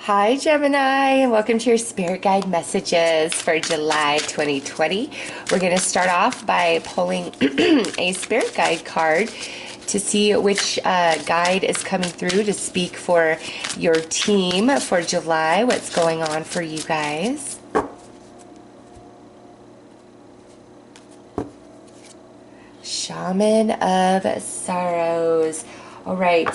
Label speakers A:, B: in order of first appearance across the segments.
A: Hi, Gemini, and welcome to your Spirit Guide messages for July 2020. We're going to start off by pulling a Spirit Guide card to see which guide is coming through to speak for your team for July. What's going on for you guys? Shaman of Sorrows. All right,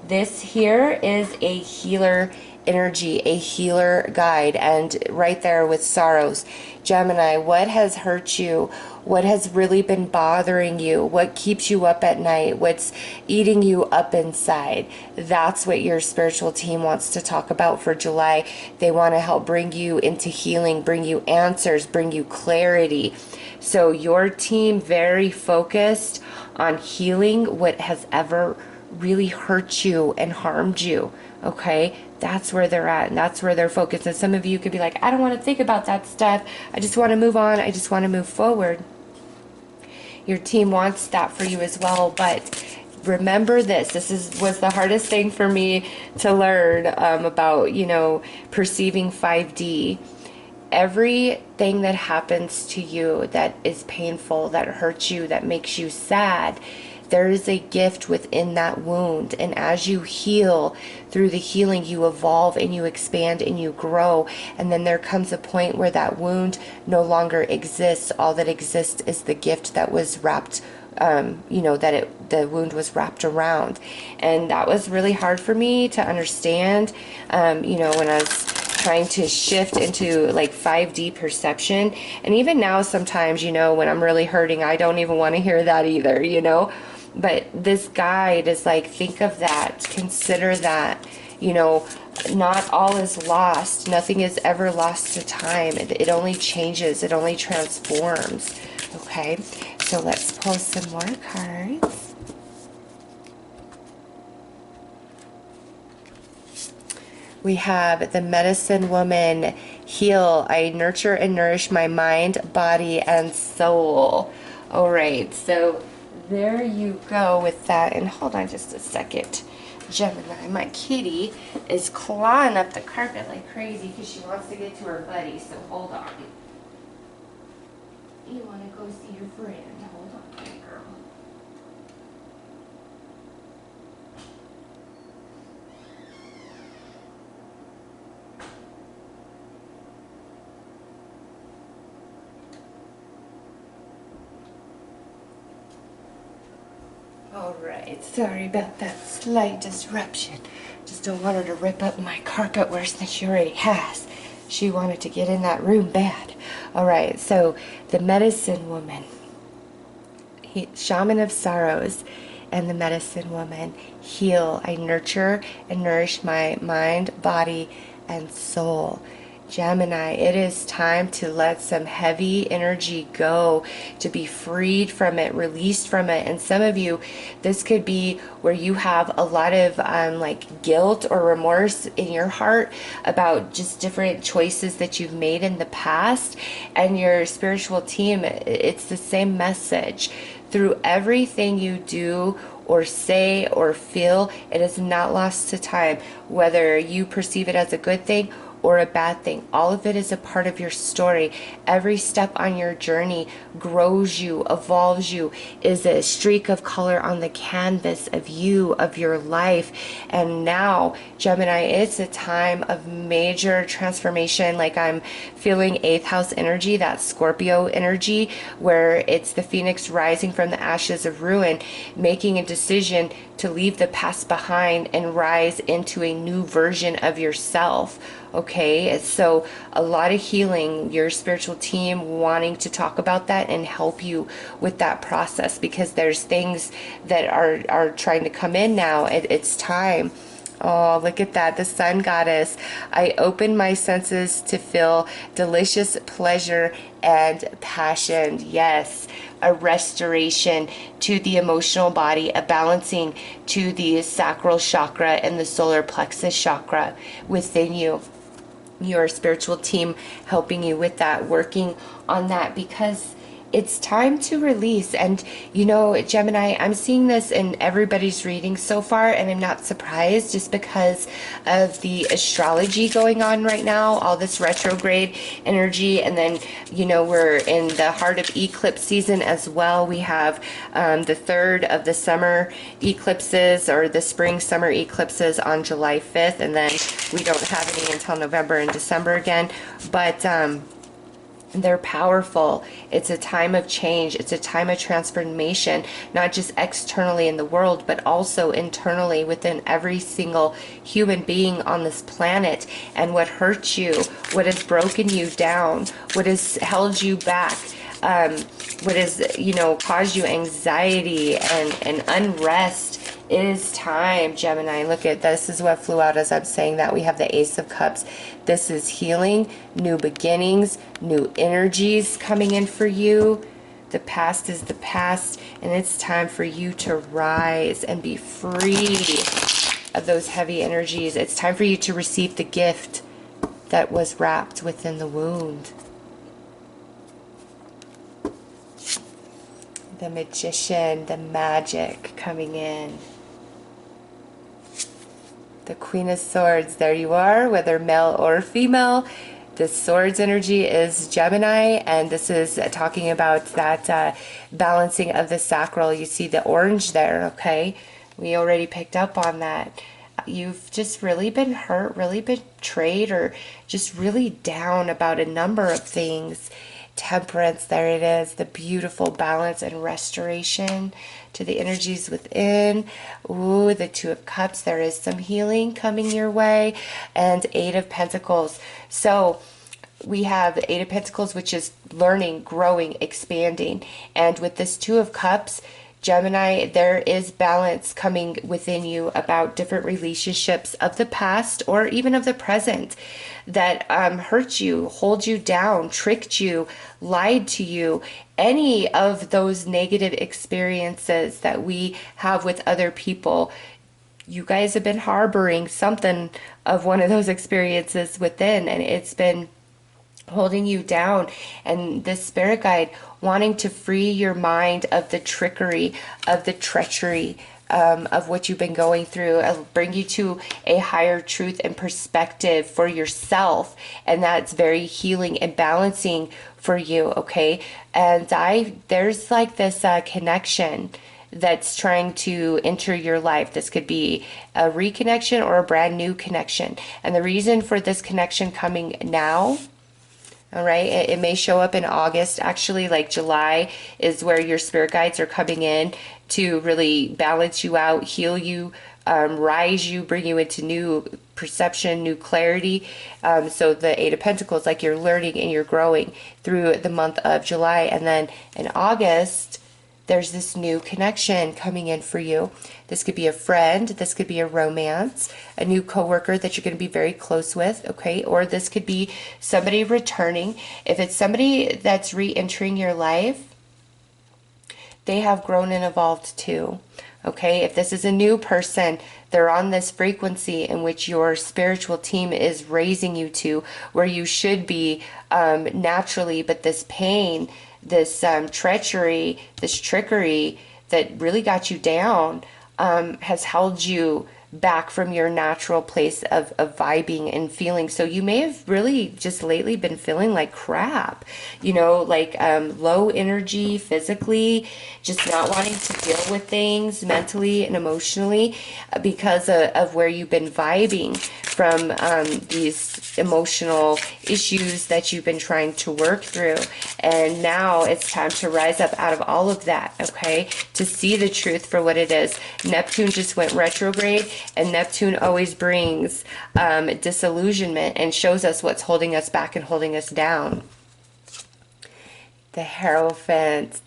A: this here is a healer energy, a healer guide, and right there with sorrows. Gemini, what has hurt you? What has really been bothering you? What keeps you up at night? What's eating you up inside? That's what your spiritual team wants to talk about for July. They want to help bring you into healing, bring you answers, bring you clarity. So your team very focused on healing what has ever really hurt you and harmed you. Okay, that's where they're at, and that's where they're focused. And some of you could be like, I don't want to think about that stuff. I just want to move on. I just want to move forward. Your team wants that for you as well, but remember this. Was the hardest thing for me to learn about, perceiving 5D. Everything that happens to you that is painful, that hurts you, that makes you sad, there is a gift within that wound. And as you heal, through the healing, you evolve and you expand and you grow. And then there comes a point where that wound no longer exists. All that exists is the gift that was wrapped, the wound was wrapped around. And that was really hard for me to understand, when I was trying to shift into like 5D perception. And even now sometimes, when I'm really hurting, I don't even want to hear that either, But this guide is like, think of that, consider that, not all is lost. Nothing is ever lost to time. It only changes, it only transforms. Okay, so let's pull some more cards. We have the Medicine Woman. Heal. I nurture and nourish my mind, body, and soul. All right, so there you go with that. And hold on just a second. Gemini, my kitty is clawing up the carpet like crazy because she wants to get to her buddy. So hold on. You want to go see your friend. Hold on, baby girl. Alright, sorry about that slight disruption. Just don't want her to rip up my carpet worse than she already has. She wanted to get in that room bad. Alright, so the Medicine Woman, Shaman of Sorrows, and the Medicine Woman. Heal. I nurture and nourish my mind, body, and soul. Gemini, it is time to let some heavy energy go, to be freed from it, released from it. And some of you, this could be where you have a lot of like guilt or remorse in your heart about just different choices that you've made in the past. And your spiritual team, it's the same message. Through everything you do or say or feel, it is not lost to time, whether you perceive it as a good thing or a bad thing. All of it is a part of your story. Every step on your journey grows you, evolves you, is a streak of color on the canvas of you, of your life. And now, Gemini, it's a time of major transformation. Like I'm feeling 8th house energy, that Scorpio energy, where it's the phoenix rising from the ashes of ruin, making a decision to leave the past behind and rise into a new version of yourself. Okay, so a lot of healing, your spiritual team wanting to talk about that and help you with that process, because there's things that are trying to come in now. It's time. Oh, look at that, the Sun Goddess. I open my senses to feel delicious pleasure and passion. Yes, a restoration to the emotional body, a balancing to the sacral chakra and the solar plexus chakra within you. Your spiritual team helping you with that, working on that, because it's time to release. And you know, Gemini, I'm seeing this in everybody's reading so far, and I'm not surprised, just because of the astrology going on right now, all this retrograde energy. And then, you know, we're in the heart of eclipse season as well. We have the third of the summer eclipses, or the spring summer eclipses, on July 5th, and then we don't have any until November and December again. But they're powerful. It's a time of change. It's a time of transformation, not just externally in the world, but also internally within every single human being on this planet. And what hurts you, what has broken you down, what has held you back, what has, you know, caused you anxiety and unrest. It is time, Gemini. Look at this, is what flew out as I'm saying that. We have the Ace of Cups. This is healing, new beginnings, new energies coming in for you. The past is the past, and it's time for you to rise and be free of those heavy energies. It's time for you to receive the gift that was wrapped within the wound. The Magician, the magic coming in. The Queen of Swords, there you are, whether male or female. The Swords energy is Gemini, and this is talking about that balancing of the sacral. You see the orange there, okay? We already picked up on that. You've just really been hurt, really betrayed, or just really down about a number of things. Temperance, there it is, the beautiful balance and restoration to the energies within. Ooh, the Two of Cups, there is some healing coming your way. And Eight of Pentacles. So we have the Eight of Pentacles, which is learning, growing, expanding. And with this Two of Cups, Gemini, there is balance coming within you about different relationships of the past or even of the present that hurt you, hold you down, tricked you, lied to you. Any of those negative experiences that we have with other people, you guys have been harboring something of one of those experiences within, and it's been holding you down. And this spirit guide wanting to free your mind of the trickery, of the treachery, of what you've been going through, bring you to a higher truth and perspective for yourself. And that's very healing and balancing for you, okay? And there's like this connection that's trying to enter your life. This could be a reconnection or a brand new connection. And the reason for this connection coming now, all right, it may show up in August. Actually, like July is where your spirit guides are coming in to really balance you out, heal you, rise you, bring you into new perception, new clarity. So the Eight of Pentacles, like you're learning and you're growing through the month of July. And then in August, there's this new connection coming in for you. This could be a friend, this could be a romance, a new coworker that you're going to be very close with, okay? Or this could be somebody returning. If it's somebody that's re-entering your life, they have grown and evolved too, okay? If this is a new person, they're on this frequency in which your spiritual team is raising you to where you should be naturally, but this pain, this treachery, this trickery that really got you down has held you back from your natural place of vibing and feeling. So you may have really just lately been feeling like crap, you know, like low energy physically, just not wanting to deal with things mentally and emotionally because of where you've been vibing from these emotional issues that you've been trying to work through. And now it's time to rise up out of all of that, okay? To see the truth for what it is. Neptune just went retrograde, and Neptune always brings disillusionment and shows us what's holding us back and holding us down. The Hierophant.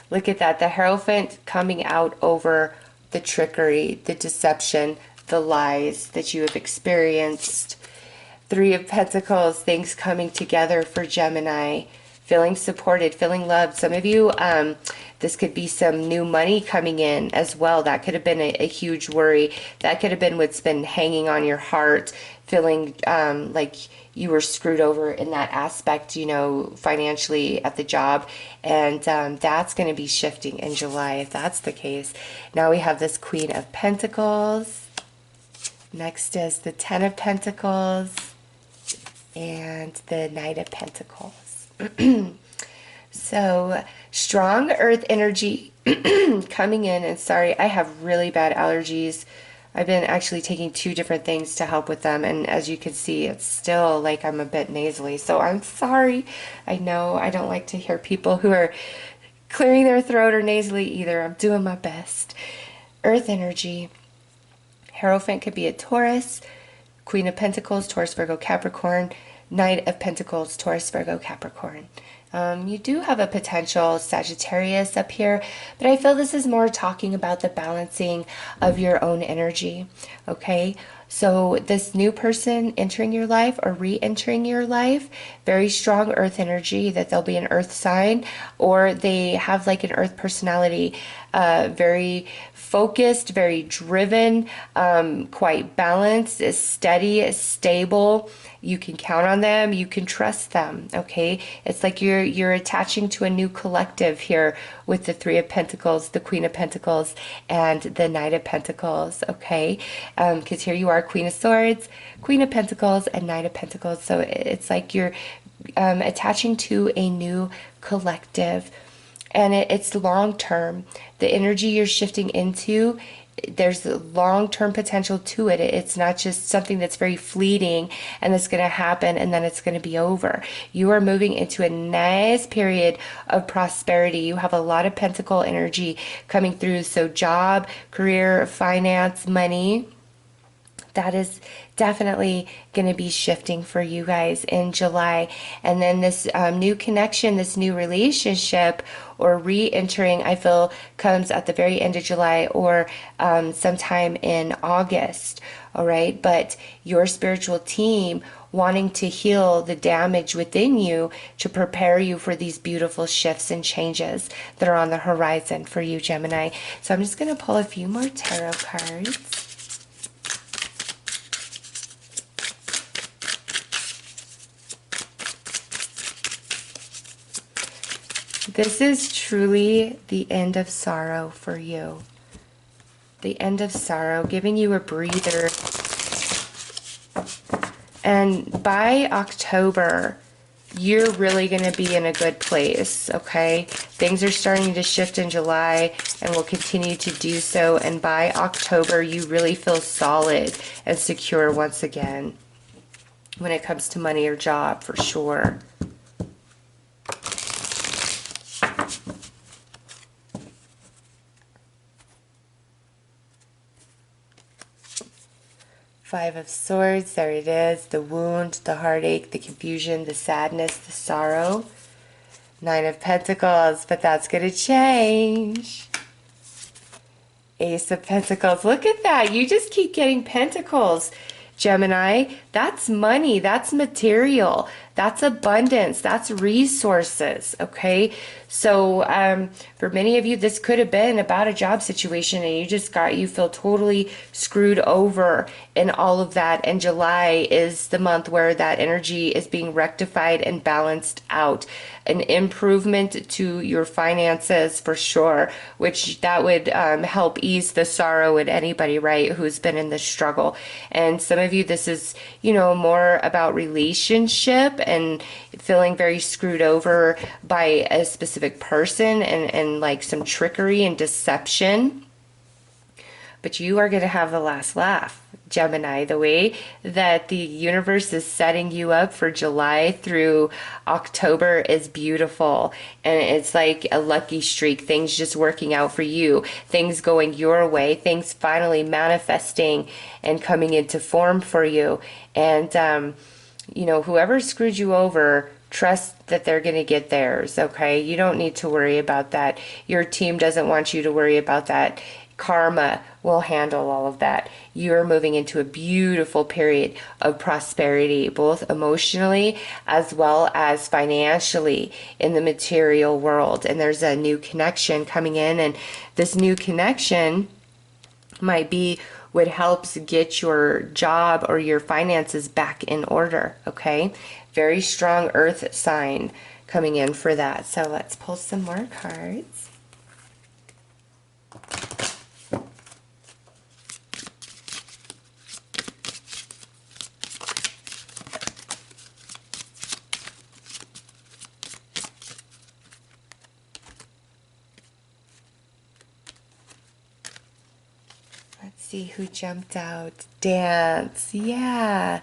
A: Look at that. The Hierophant coming out over the trickery, the deception, the lies that you have experienced. Three of Pentacles, things coming together for Gemini. feeling supported, feeling loved. Some of you, this could be some new money coming in as well. That could have been a huge worry. That could have been what's been hanging on your heart, feeling like you were screwed over in that aspect, you know, financially at the job. And that's going to be shifting in July if that's the case. Now we have this Queen of Pentacles. Next is the Ten of Pentacles and the Knight of Pentacles. So strong earth energy coming in. And sorry, I have really bad allergies. I've been actually taking 2 different things to help with them, and as you can see, it's still like I'm a bit nasally, so I'm sorry. I know I don't like to hear people who are clearing their throat or nasally either. I'm doing my best. Earth energy. Hierophant could be a Taurus. Queen of Pentacles, Taurus, Virgo, Capricorn. Knight of Pentacles, Taurus, Virgo, Capricorn. You do have a potential Sagittarius up here, but I feel this is more talking about the balancing of your own energy, okay? So this new person entering your life or re-entering your life, very strong earth energy, that they'll be an earth sign, or they have like an earth personality, very focused, very driven, quite balanced, is steady, is stable. You can count on them, you can trust them, okay? It's like you're attaching to a new collective here with the Three of Pentacles, the Queen of Pentacles, and the Knight of Pentacles, okay? Because here you are, Queen of Swords, Queen of Pentacles, and Knight of Pentacles. So it's like you're attaching to a new collective, and it's long term. The energy you're shifting into, there's long-term potential to it. It's not just something that's very fleeting and it's going to happen and then it's going to be over. You are moving into a nice period of prosperity. You have a lot of pentacle energy coming through. So job, career, finance, money, that is definitely going to be shifting for you guys in July. And then this new connection, this new relationship or re-entering, I feel, comes at the very end of July or sometime in August. All right. But your spiritual team wanting to heal the damage within you to prepare you for these beautiful shifts and changes that are on the horizon for you, Gemini. So I'm just going to pull a few more tarot cards. This is truly the end of sorrow for you. The end of sorrow, giving you a breather. And by October, you're really going to be in a good place, okay? Things are starting to shift in July and will continue to do so. And by October, you really feel solid and secure once again when it comes to money or job, for sure. Five of Swords, there it is. The wound, the heartache, the confusion, the sadness, the sorrow. Nine of Pentacles, but that's going to change. Ace of Pentacles, look at that. You just keep getting pentacles, Gemini. That's money, that's material, that's abundance, that's resources, okay? So for many of you, this could have been about a job situation and you feel totally screwed over in all of that. And July is the month where that energy is being rectified and balanced out. An improvement to your finances for sure, which that would help ease the sorrow in anybody, right, who's been in this struggle. And some of you, this is, you know, more about relationship and feeling very screwed over by a specific person and like some trickery and deception. But you are going to have the last laugh, Gemini. The way that the universe is setting you up for July through October is beautiful. And it's like a lucky streak. Things just working out for you. Things going your way. Things finally manifesting and coming into form for you. And, you know, whoever screwed you over, trust that they're going to get theirs, okay? You don't need to worry about that. Your team doesn't want you to worry about that. Karma will handle all of that. You are moving into a beautiful period of prosperity, both emotionally as well as financially in the material world. And there's a new connection coming in, and this new connection might be what helps get your job or your finances back in order, okay? Very strong earth sign coming in for that. So let's pull some more cards. Let's see who jumped out. Dance. Yeah.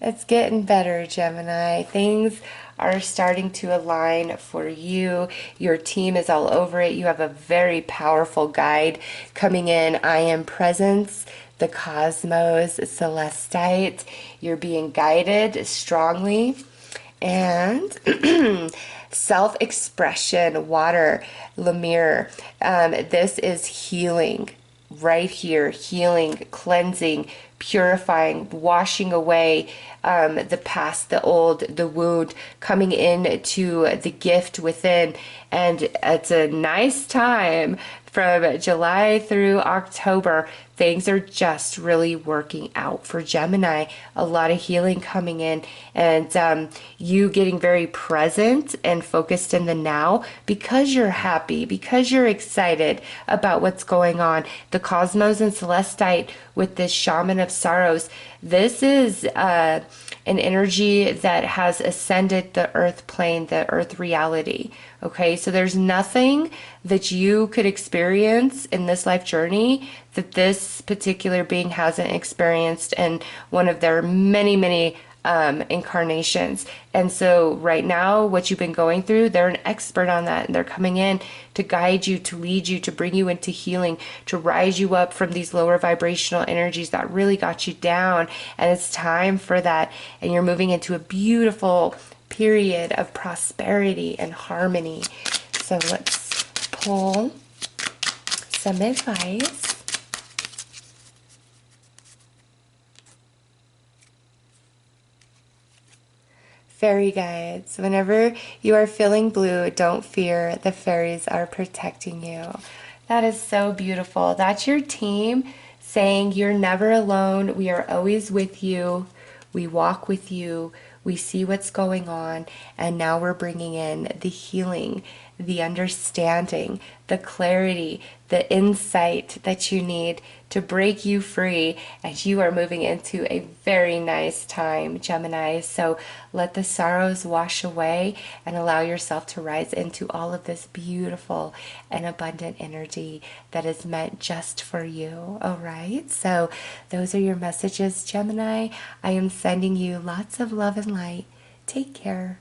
A: It's getting better, Gemini. Things are starting to align for you. Your team is all over it. You have a very powerful guide coming in. I am presence, the cosmos, celestite. You're being guided strongly. And self-expression, water, Lemire. This is healing right here, healing, cleansing, purifying, washing away the past, the old, the wound, coming into the gift within. And it's a nice time from July through October. Things are just really working out for Gemini. A lot of healing coming in, and you getting very present and focused in the now because you're happy, because you're excited about what's going on. The cosmos and celestite with this shaman of sorrows. This is an energy that has ascended the earth plane, the earth reality. Okay, so there's nothing that you could experience in this life journey that this particular being hasn't experienced in one of their many, many incarnations. And so right now, what you've been going through, they're an expert on that, and they're coming in to guide you, to lead you, to bring you into healing, to rise you up from these lower vibrational energies that really got you down. And it's time for that. And you're moving into a beautiful period of prosperity and harmony. So let's pull some advice. Fairy guides. Whenever you are feeling blue, don't fear. The fairies are protecting you. That is so beautiful. That's your team saying you're never alone. We are always with you. We walk with you. We see what's going on. And now we're bringing in the healing, the understanding, the clarity, the insight that you need to break you free as you are moving into a very nice time, Gemini. So let the sorrows wash away and allow yourself to rise into all of this beautiful and abundant energy that is meant just for you. All right, so those are your messages, Gemini. I am sending you lots of love and light. Take care.